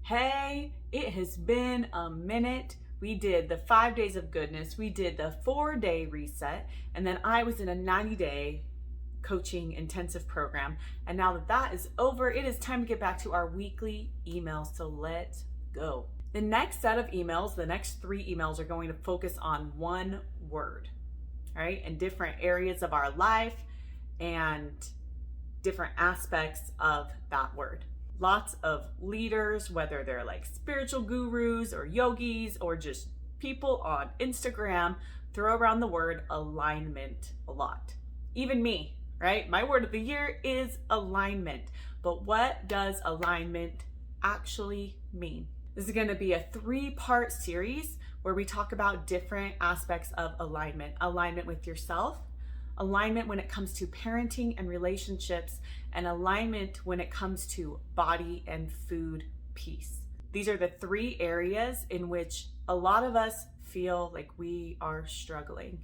Hey, it has been a minute. We did the 5 days of goodness, we did the 4-day reset, and then I was in a 90-day coaching intensive program. And now that that is over, it is time to get back to our weekly emails. So let's go. The next set of emails, the next 3 emails, are going to focus on one word, right? And different areas of our life and different aspects of that word. Lots of leaders, whether they're like spiritual gurus or yogis or just people on Instagram, throw around the word alignment a lot. Even me, right? My word of the year is alignment. But what does alignment actually mean? This is going to be a 3-part series where we talk about different aspects of alignment. Alignment with yourself, alignment when it comes to parenting and relationships, and alignment when it comes to body and food peace. These are the 3 areas in which a lot of us feel like we are struggling.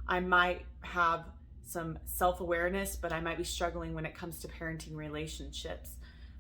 I might have some self-awareness, but I might be struggling when it comes to parenting relationships.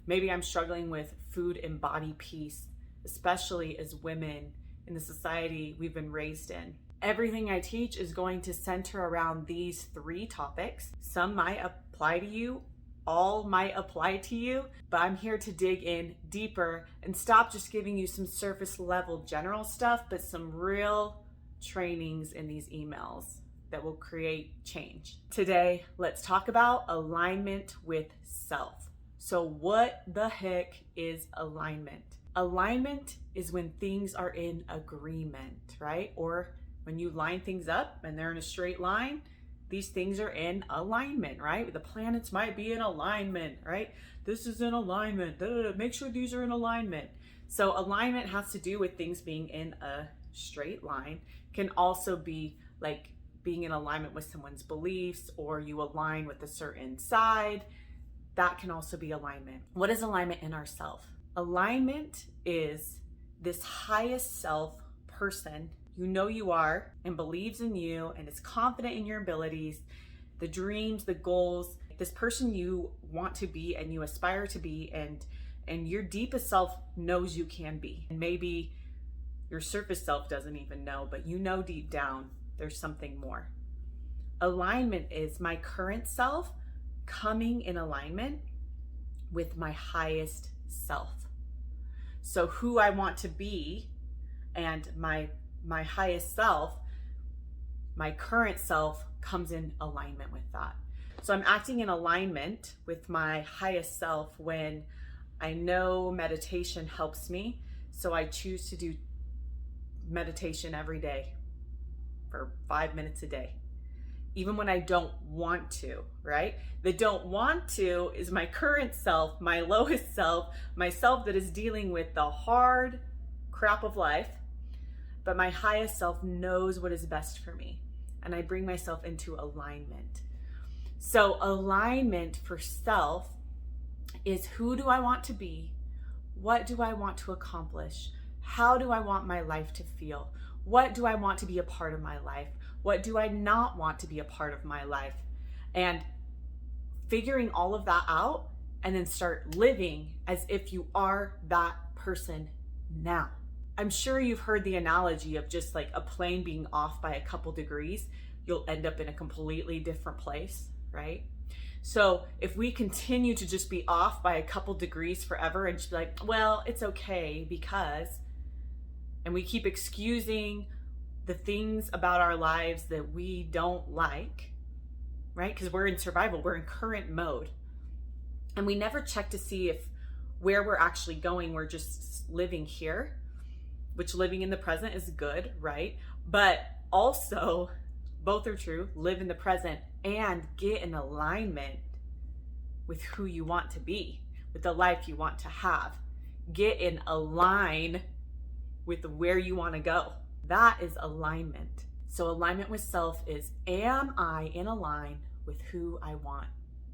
Maybe I'm struggling with food and body peace, especially as women in the society we've been raised in. Everything I teach is going to center around these 3 topics. Some might apply to you, all might apply to you, but I'm here to dig in deeper and stop just giving you some surface level general stuff, but some real trainings in these emails that will create change. Today, let's talk about alignment with self. So what the heck is alignment? Alignment is when things are in agreement, right? Or when you line things up and they're in a straight line, these things are in alignment, right? The planets might be in alignment, right? This is in alignment. Make sure these are in alignment. So alignment has to do with things being in a straight line. Can also be like being in alignment with someone's beliefs, or you align with a certain side. That can also be alignment. What is alignment in ourself? Alignment is this highest self person you know you are and believes in you and is confident in your abilities, the dreams, the goals, this person you want to be and you aspire to be, and your deepest self knows you can be. And maybe your surface self doesn't even know, but you know deep down there's something more. Alignment is my current self coming in alignment with my highest self. So who I want to be and my highest self, my current self, comes in alignment with that. So I'm acting in alignment with my highest self when I know meditation helps me. So I choose to do meditation every day for 5 minutes a day, even when I don't want to, right? The don't want to is my current self, my lowest self, myself that is dealing with the hard crap of life. But my highest self knows what is best for me, and I bring myself into alignment. So alignment for self is, who do I want to be? What do I want to accomplish? How do I want my life to feel? What do I want to be a part of my life? What do I not want to be a part of my life? And figuring all of that out, and then start living as if you are that person now. I'm sure you've heard the analogy of just like a plane being off by a couple degrees, you'll end up in a completely different place, right? So if we continue to just be off by a couple degrees forever and just be like, well, it's okay because, and we keep excusing the things about our lives that we don't like, right? Because we're in survival, we're in current mode. And we never check to see if where we're actually going, we're just living here, which living in the present is good, right? But also, both are true, live in the present and get in alignment with who you want to be, with the life you want to have. Get in align with where you want to go. That is alignment. So alignment with self is, am I in align with who I want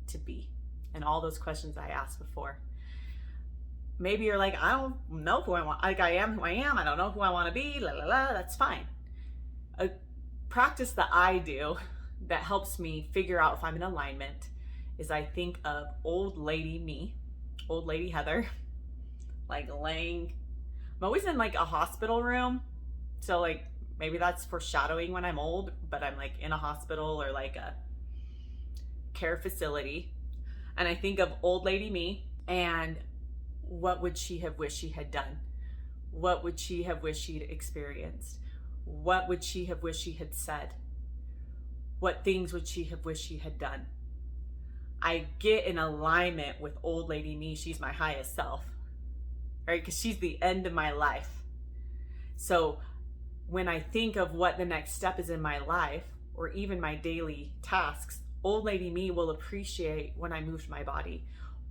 to be? And all those questions I asked before. Maybe you're like, I don't know who I want. Like, I am who I am. I don't know who I want to be. La la la. That's fine. A practice that I do that helps me figure out if I'm in alignment is I think of old lady me, old lady Heather, like laying. I'm always in like a hospital room. So like maybe that's foreshadowing when I'm old, but I'm like in a hospital or like a care facility. And I think of old lady me and what would she have wished she had done? What would she have wished she'd experienced? What would she have wished she had said? What things would she have wished she had done? I get in alignment with old lady me. She's my highest self, right? Because she's the end of my life. So when I think of what the next step is in my life, or even my daily tasks, old lady me will appreciate when I moved my body.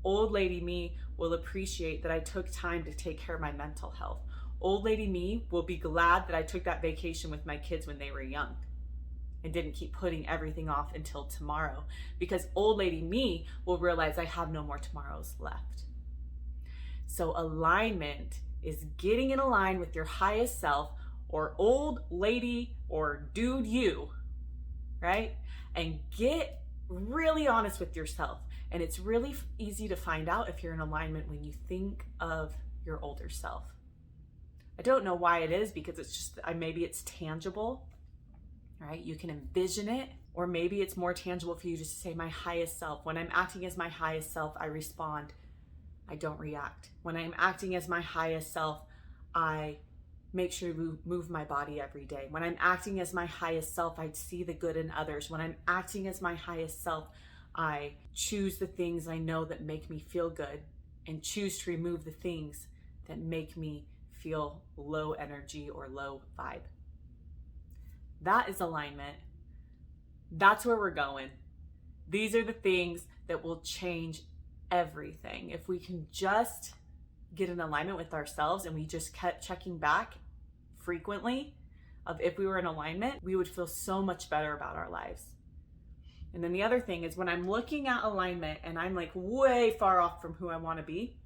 Old lady me will appreciate that I took time to take care of my mental health. Old lady me will be glad that I took that vacation with my kids when they were young and didn't keep putting everything off until tomorrow, because old lady me will realize I have no more tomorrows left. So alignment is getting in line with your highest self, or old lady or dude you, right? And get really honest with yourself. And it's really easy to find out if you're in alignment when you think of your older self. I don't know why it is, because it's just, maybe it's tangible, right? You can envision it, or maybe it's more tangible for you just to say my highest self. When I'm acting as my highest self, I respond. I don't react. When I'm acting as my highest self, I make sure to move my body every day. When I'm acting as my highest self, I see the good in others. When I'm acting as my highest self, I choose the things I know that make me feel good and choose to remove the things that make me feel low energy or low vibe. That is alignment. That's where we're going. These are the things that will change everything. If we can just get in alignment with ourselves and we just kept checking back frequently of if we were in alignment, we would feel so much better about our lives. And then the other thing is, when I'm looking at alignment and I'm like way far off from who I want to be,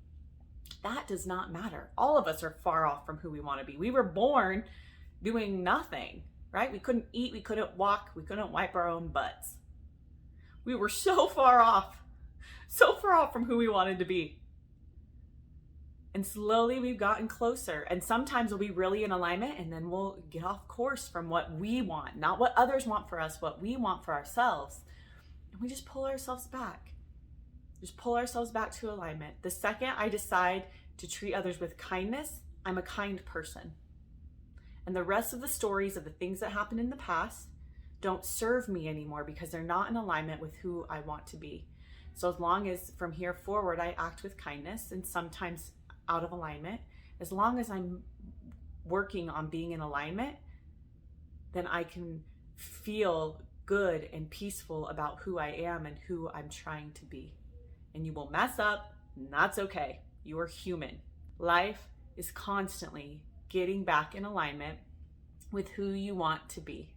that does not matter. All of us are far off from who we want to be. We were born doing nothing, right? We couldn't eat, we couldn't walk, we couldn't wipe our own butts. We were so far off from who we wanted to be. And slowly we've gotten closer. And sometimes we'll be really in alignment and then we'll get off course from what we want, not what others want for us, what we want for ourselves. And we just pull ourselves back. Just pull ourselves back to alignment. The second I decide to treat others with kindness, I'm a kind person. And the rest of the stories of the things that happened in the past don't serve me anymore, because they're not in alignment with who I want to be. So as long as from here forward I act with kindness, and sometimes out of alignment, as long as I'm working on being in alignment, then I can feel good and peaceful about who I am and who I'm trying to be. And you will mess up, and that's okay. You are human. Life is constantly getting back in alignment with who you want to be.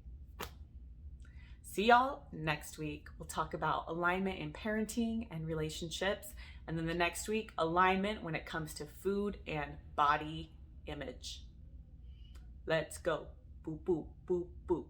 See y'all next week. We'll talk about alignment in parenting and relationships. And then the next week, alignment when it comes to food and body image. Let's go. Boop, boop, boop, boop.